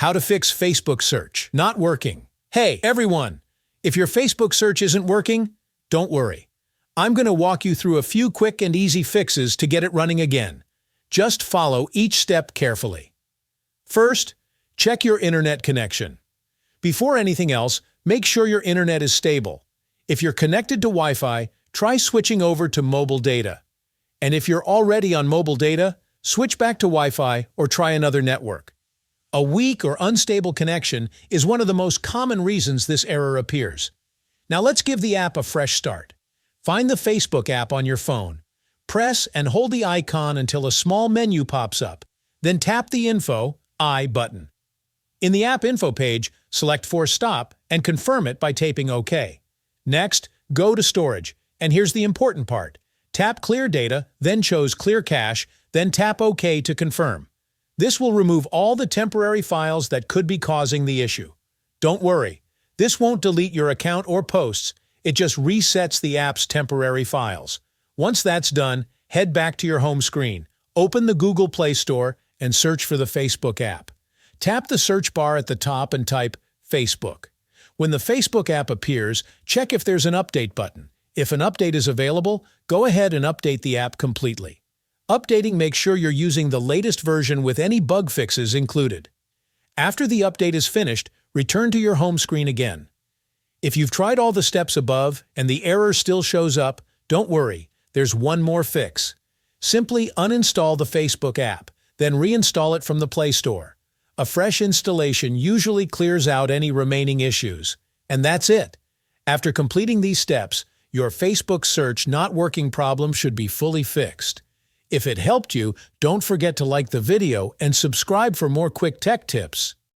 How to fix Facebook search not working. Hey, everyone! If your Facebook search isn't working, don't worry. I'm going to walk you through a few quick and easy fixes to get it running again. Just follow each step carefully. First, check your internet connection. Before anything else, make sure your internet is stable. If you're connected to Wi-Fi, try switching over to mobile data. And if you're already on mobile data, switch back to Wi-Fi or try another network. A weak or unstable connection is one of the most common reasons this error appears. Now let's give the app a fresh start. Find the Facebook app on your phone. Press and hold the icon until a small menu pops up. Then tap the Info I button. In the app info page, select Force Stop and confirm it by taping OK. Next, go to Storage, and here's the important part. Tap Clear Data, then choose Clear Cache, then tap OK to confirm. This will remove all the temporary files that could be causing the issue. Don't worry, this won't delete your account or posts, it just resets the app's temporary files. Once that's done, head back to your home screen, open the Google Play Store, and search for the Facebook app. Tap the search bar at the top and type Facebook. When the Facebook app appears, check if there's an update button. If an update is available, go ahead and update the app completely. Updating makes sure you're using the latest version with any bug fixes included. After the update is finished, return to your home screen again. If you've tried all the steps above and the error still shows up, don't worry, there's one more fix. Simply uninstall the Facebook app, then reinstall it from the Play Store. A fresh installation usually clears out any remaining issues. And that's it. After completing these steps, your Facebook search not working problem should be fully fixed. If it helped you, don't forget to like the video and subscribe for more quick tech tips.